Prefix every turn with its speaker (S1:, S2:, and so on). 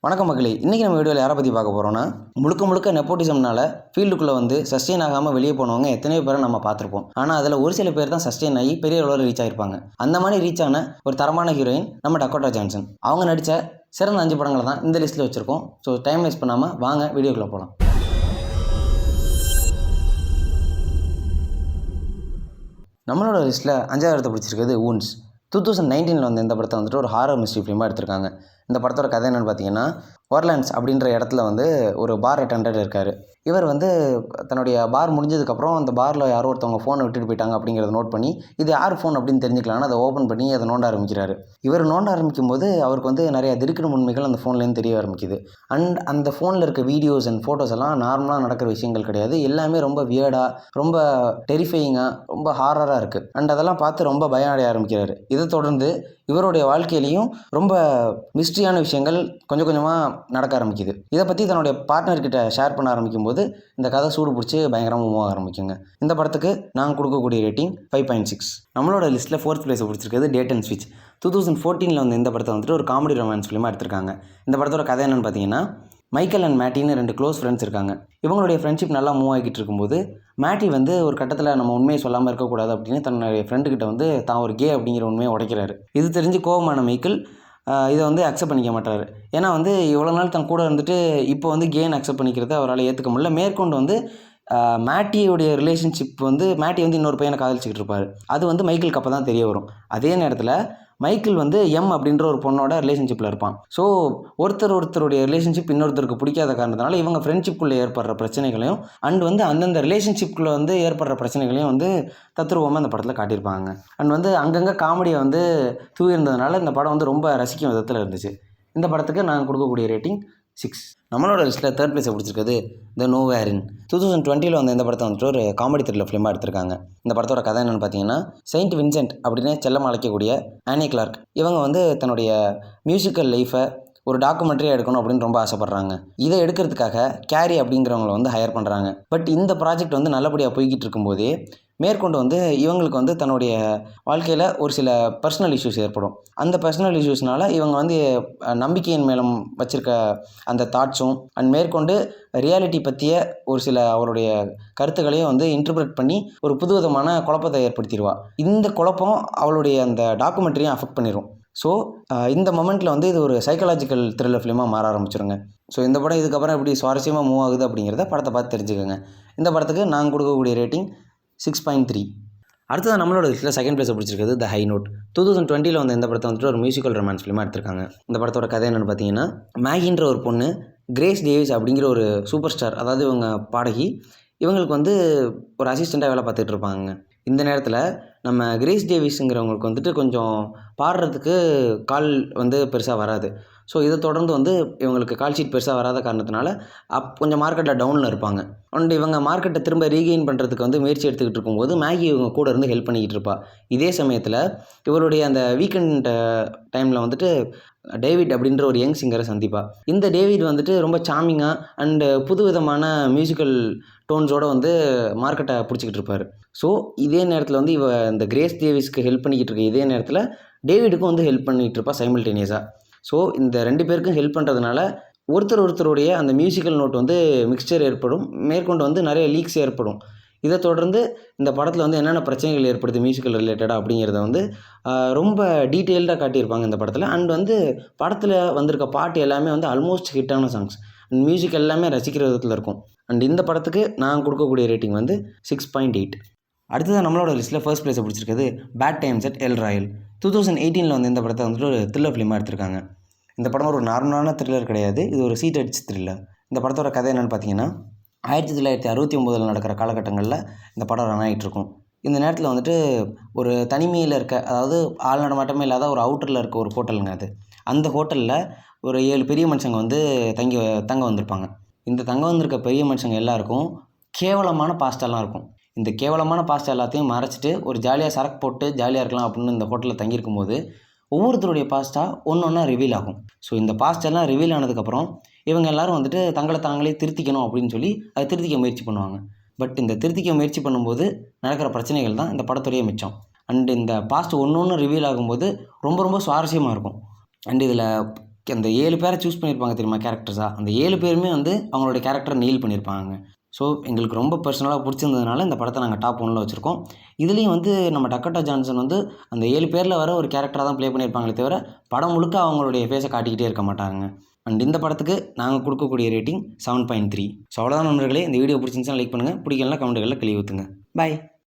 S1: வணக்கம் மக்களே, இன்றைக்கி நம்ம வீடியோவில் யாரை பற்றி பார்க்க போகிறோன்னா, முழுக்க நெப்போட்டிசம்னால ஃபீல்டுக்குள்ளே வந்து சஸ்டெயின் ஆகாமல் வெளியே போனவங்க எத்தனையோ பேரை நம்ம பார்த்துருப்போம். ஆனால் அதில் ஒரு சில பேர் தான் சஸ்டெயின் ஆகி பெரிய அளவில் ரீச் ஆகிருப்பாங்க. அந்த மாதிரி ரீச் ஆன ஒரு தரமான ஹீரோயின் நம்ம டக்கோட்டா ஜான்சன். அவங்க நடித்த சிறந்த 5 படங்களை தான் இந்த லிஸ்ட்டில் வச்சுருக்கோம். ஸோ டைம் வேஸ்ட் பண்ணாமல் வாங்க வீடியோக்குள்ளே போகலாம். நம்மளோட லிஸ்ட்டில் 5வது இடத்தை பிடிச்சிருக்கிறது வூண்ட்ஸ். 2019 வந்த இந்த படத்தை வந்துட்டு ஒரு ஹாரர் மிஸ்ட்ரி ஃபிலிமாக எடுத்திருக்காங்க. இந்த படத்தோட கதை என்னென்னு பார்த்தீங்கன்னா, ஒர்லாண்ட்ஸ் அப்படின்ற இடத்துல வந்து ஒரு பார் அட்டெண்டர் இருக்கார். இவர் வந்து தன்னுடைய பார் முடிஞ்சதுக்கப்புறம் அந்த பாரில் யாரோ ஒருத்தவங்க ஃபோனை விட்டுட்டு போயிட்டாங்க அப்படிங்கிறத நோட் பண்ணி, இது யார் ஃபோன் அப்படின்னு தெரிஞ்சுக்கலான்னு அதை ஓப்பன் பண்ணி அதை நோண்ட ஆரம்பிக்கிறாரு. இவர் நோண்ட ஆரம்பிக்கும் போது அவருக்கு வந்து நிறைய திடுக்கிடும் உண்மைகள் அந்த ஃபோன்லேருந்து தெரிய ஆரம்பிக்குது. அண்ட் அந்த ஃபோனில் இருக்க வீடியோஸ் அண்ட் ஃபோட்டோஸ் எல்லாம் நார்மலாக நடக்கிற விஷயங்கள் கிடையாது. எல்லாமே ரொம்ப வியர்டாக, ரொம்ப டெரிஃபையிங்காக, ரொம்ப ஹாரராக இருக்குது. அண்ட் அதெல்லாம் பார்த்து ரொம்ப பயம் அடைய ஆரம்பிக்கிறாரு. இதை தொடர்ந்து இவருடைய வாழ்க்கையிலையும் ரொம்ப மிஸ்ட்ரியான விஷயங்கள் கொஞ்சம் கொஞ்சமாக நடக்க ஆரம்பிக்குது. இதை பற்றி தன்னுடைய பார்ட்னர்கிட்ட ஷேர் பண்ண ஆரம்பிக்கும் போது இந்த கதை சூடு பிடிச்சி பயங்கரமாக மூவ் ஆரம்பிக்குங்க. இந்த படத்துக்கு நாங்கள் கொடுக்கக்கூடிய ரேட்டிங் 5.6. நம்மளோட லிஸ்ட்டில் 4th பிளேஸை பிடிச்சிருக்கிறது டேட் அண்ட் ஸ்விட்ச். 2014 வந்து இந்த படத்தை வந்துட்டு ஒரு காமெடி ரொமான்ஸ் ஃபிலிமாக எடுத்திருக்காங்க. இந்த படத்தோட கதை என்னென்னு பார்த்தீங்கன்னா, மைக்கேல் அண்ட் மேட்டின்னு 2 க்ளோஸ் ஃப்ரெண்ட்ஸ் இருக்காங்க. இவங்களுடைய ஃப்ரெண்ட்ஷிப் நல்லா மூவ் ஆகிட்டு இருக்கும்போது மேட்டி வந்து ஒரு கட்டத்தில் நம்ம உண்மையை சொல்லாமல் இருக்கக்கூடாது அப்படின்னு தன்னுடைய ஃப்ரெண்டுக்கிட்ட வந்து தான் ஒரு கே அப்படிங்கிற உண்மையை உடைக்கிறாரு. இது தெரிஞ்சு கோபமான மைக்கேல் இதை வந்து அக்செப்ட் பண்ணிக்க மாட்டார். ஏன்னா வந்து இவ்வளோ நாள் தன் கூட இருந்துட்டு இப்போ வந்து கேன்னு அக்செப்ட் பண்ணிக்கிறத அவரால் ஏற்றுக்க முடியல. மேற்கொண்டு வந்து மேட்டியோடைய ரிலேஷன்ஷிப் வந்து மேட்டி வந்து இன்னொரு பையனை காதலிச்சிக்கிட்டு இருப்பார். அது வந்து மைக்கேலுக்கு அப்போ தான் தெரிய வரும். அதே நேரத்தில் மைக்கேல் வந்து எம் அப்படின்ற ஒரு பொண்ணோட ரிலேஷன்ஷிப்பில் இருப்பான். ஸோ ஒருத்தருடைய ரிலேஷன்ஷிப் இன்னொருத்தருக்கு பிடிக்காத காரணத்தினால இவங்க ஃப்ரெண்ட்ஷிப்புக்குள்ளே ஏற்படுற பிரச்சனைகளையும் அண்ட் வந்து அந்தந்த ரிலேஷன்ஷிப்புக்குள்ளே வந்து ஏற்படுற பிரச்சனைகளையும் வந்து தத்ரூபமாக இந்த படத்தில் காட்டியிருப்பாங்க. அண்ட் வந்து அங்கங்கே காமெடியை வந்து தூயிருந்ததுனால இந்த படம் வந்து ரொம்ப ரசிக்கும் விதத்தில் இருந்துச்சு. இந்த படத்துக்கு நான் கொடுக்கக்கூடிய ரேட்டிங் 6. நம்மளோட லிஸ்ட்டில் 3rd பிளேஸை பிடிச்சிருக்கிறது த நோவேரின். 2020 வந்து இந்த படத்தை வந்துட்டு ஒரு காமெடி த்ரில்லர் ஃபிலிமாக எடுத்திருக்காங்க. இந்த படத்தோட கதை என்னென்னு பார்த்தீங்கன்னா, செயின்ட் வின்சென்ட் அப்படின்னு செல்லமாக அழைக்கக்கூடிய ஆனி கிளார்க் இவங்க வந்து தன்னுடைய மியூசிக்கல் லைஃப்பை ஒரு டாக்குமெண்ட்ரியாக எடுக்கணும் அப்படின்னு ரொம்ப ஆசைப்பட்றாங்க. இதை எடுக்கிறதுக்காக கேரி அப்படிங்கிறவங்கள வந்து ஹையர் பண்ணுறாங்க. பட் இந்த ப்ராஜெக்ட் வந்து நல்லபடியாக போய்கிட்டு இருக்கும்போதே மேற்கொண்டு வந்து இவங்களுக்கு வந்து தன்னுடைய வாழ்க்கையில் ஒரு சில பர்சனல் இஷ்யூஸ் ஏற்படும். அந்த பர்சனல் இஷ்யூஸ்னால் இவங்க வந்து நம்பிக்கையின் மேலும் வச்சுருக்க அந்த தாட்ஸும் அண்ட் மேற்கொண்டு ரியாலிட்டி பற்றிய ஒரு சில அவருடைய கருத்துக்களையும் வந்து இன்டர்பிரேட் பண்ணி ஒரு புதுவிதமான குழப்பத்தை ஏற்படுத்திடுவா. இந்த குழப்பம் அவளுடைய அந்த டாக்குமெண்ட்ரியும் அஃபெக்ட் பண்ணிடும். ஸோ இந்த மொமெண்ட்டில் வந்து இது ஒரு சைக்காலஜிக்கல் த்ரில்லர் ஃபிலிமாக மாற ஆரம்பிச்சிருங்க. ஸோ இந்த படம் இதுக்கப்புறம் எப்படி சுவாரஸ்யமாக மூவ் ஆகுது அப்படிங்கிறத படத்தை பார்த்து தெரிஞ்சுக்கோங்க. இந்த படத்துக்கு நாங்கள் கொடுக்கக்கூடிய ரேட்டிங் 6.3. அடுத்தது நம்மளோட லிஸ்ட்டில் 2nd பிளேஸை பிடிச்சிருக்கிறது த ஹை நோட். 2020 வந்து இந்த படத்தை வந்துட்டு ஒரு மியூசிக்கல் ரொமான்ஸ் ஃபிலிமாக எடுத்திருக்காங்க. இந்த படத்தோட கதை என்னென்னு பார்த்தீங்கன்னா, மேகின்ற ஒரு பொண்ணு கிரேஸ் டேவிஸ் அப்படிங்கிற ஒரு சூப்பர் ஸ்டார், அதாவது இவங்க பாடகி, இவங்களுக்கு வந்து ஒரு அசிஸ்டண்ட்டாக வேலை பார்த்துட்டு இருப்பாங்க. இந்த நேரத்தில் நம்ம கிரேஸ் டேவிஸுங்கிறவங்களுக்கு வந்துட்டு கொஞ்சம் பாடுறதுக்கு கால் வந்து பெருசாக வராது. ஸோ இதை தொடர்ந்து வந்து இவங்களுக்கு கால் ஷீட் பெருசாக வராத காரணத்தினால கொஞ்சம் மார்க்கெட்டில் டவுனில் இருப்பாங்க. அண்ட் இவங்க மார்க்கெட்டை திரும்ப ரீகெயின் பண்ணுறதுக்கு வந்து முயற்சி எடுத்துக்கிட்டு இருக்கும்போது மேகி இவங்க கூட இருந்து ஹெல்ப் பண்ணிக்கிட்டு இருப்பாள். இதே சமயத்தில் இவருடைய அந்த வீக்கெண்ட் டைமில் வந்துட்டு டேவிட் அப்படின்ற ஒரு யங் சிங்கரை சந்திப்பாள். இந்த டேவிட் வந்துட்டு ரொம்ப சாமிங்காக அண்டு புதுவிதமான மியூசிக்கல் டோன்ஸோடு வந்து மார்க்கெட்டை பிடிச்சிக்கிட்டு இருப்பார். ஸோ இதே நேரத்தில் வந்து இந்த கிரேஸ் டேவிஸ்க்கு ஹெல்ப் பண்ணிக்கிட்டு இருக்க இதே நேரத்தில் டேவிடுக்கும் வந்து ஹெல்ப் பண்ணிகிட்டு இருப்பா சைமல்டேனியஸாக. ஸோ இந்த 2 பேருக்கும் ஹெல்ப் பண்ணுறதுனால ஒருத்தருடைய அந்த மியூசிக்கல் நோட் வந்து மிக்சர் ஏற்படும். மேற்கொண்டு வந்து நிறைய லீக்ஸ் ஏற்படும். இதை தொடர்ந்து இந்த படத்தில் வந்து என்னென்ன பிரச்சனைகள் ஏற்படுது மியூசிக்கல் ரிலேட்டடாக அப்படிங்கிறத வந்து ரொம்ப டீட்டெயில்டாக காட்டியிருப்பாங்க இந்த படத்தில். அண்ட் வந்து படத்தில் வந்திருக்க பாட்டு எல்லாமே வந்து ஆல்மோஸ்ட் ஹிட்டான சாங்ஸ் அண்ட் மியூசிக் எல்லாமே ரசிக்கிற விதத்தில் இருக்கும். அண்ட் இந்த படத்துக்கு நான் கொடுக்கக்கூடிய ரேட்டிங் வந்து 6.8. அடுத்தது நம்மளோட லிஸ்ட்டில் 1st பிளேஸை பிடிச்சிருக்கிறது Bad Times at El Royale. 2018 வந்து இந்த படத்தை வந்துட்டு ஒரு த்ரில்லர் ஃபிலிமாக எடுத்திருக்காங்க. இந்த படம் ஒரு நார்மலான த்ரில்லர் கிடையாது, இது ஒரு சீட் அடிச்சு த்ரில்லர். இந்த படத்தோட கதை என்னென்னு பார்த்தீங்கன்னா, 1969 நடக்கிற காலகட்டங்களில் இந்த படம் ரன் ஆகிட்டுருக்கும். இந்த நேரத்தில் வந்துட்டு ஒரு தனிமையில் இருக்க, அதாவது ஆள் நடமாட்டமே இல்லாத ஒரு அவுட்டரில் இருக்க ஒரு ஹோட்டலுங்க அது. அந்த ஹோட்டலில் ஒரு 7 பெரிய மனுஷங்க வந்து தங்க வந்திருப்பாங்க. இந்த தங்க வந்திருக்க பெரிய மனுஷங்க எல்லாருக்கும் கேவலமான பாஸ்டாலாம் இருக்கும். இந்த கேவலமான பாஸ்ட் எல்லாத்தையும் மறைச்சிட்டு ஒரு ஜாலியாக சரக்கு போட்டு ஜாலியாக இருக்கலாம் அப்படின்னு இந்த ஹோட்டலில் தங்கியிருக்கும் போது ஒவ்வொருத்தருடைய பாஸ்ட்டாக ஒன்றா ரிவீல் ஆகும். ஸோ இந்த பாஸ்டெல்லாம் ரிவீல் ஆனதுக்கப்புறம் இவங்க எல்லோரும் வந்துட்டு தங்களை தாங்களே திருத்திக்கணும் அப்படின்னு சொல்லி அதை திருத்திக்க முயற்சி பண்ணுவாங்க. பட் இந்த திருத்திக்க முயற்சி பண்ணும்போது நடக்கிற பிரச்சனைகள் தான் இந்த படத்துடைய மிச்சம். அண்டு இந்த பாஸ்ட் ஒன்று ரிவீல் ஆகும்போது ரொம்ப சுவாரஸ்யமாக இருக்கும். அண்டு இதில் அந்த 7 பேரை சூஸ் பண்ணியிருப்பாங்க தெரியுமா கேரக்டர்ஸாக, அந்த 7 பேருமே வந்து அவங்களுடைய கேரக்டரை நெயில் பண்ணியிருப்பாங்க. ஸோ எங்களுக்கு ரொம்ப பர்சனலாக பிடிச்சிருந்ததுனால இந்த படத்தை நாங்கள் டாப் 1ல வச்சுருக்கோம். இதுலேயும் வந்து நம்ம டக்கோட்டா ஜான்சன் வந்து அந்த 7 பேரில் வர ஒரு கேரக்டராக தான் ப்ளே பண்ணியிருப்பாங்களே தவிர படம் முழுக்க அவங்களுடைய ஃபேஸை காட்டிக்கிட்டே இருக்க மாட்டாங்க. அண்ட் இந்த படத்துக்கு நாங்கள் கொடுக்கக்கூடிய ரேட்டிங் 7.3. ஸோ அவ்வளோதான் நண்பர்களே. இந்த வீடியோ பிடிச்சிருந்துச்சுன்னா லைக் பண்ணுங்கள், பிடிக்கலனா கமெண்ட்டுகளில் கிளி ஊற்றுங்க. பாய்.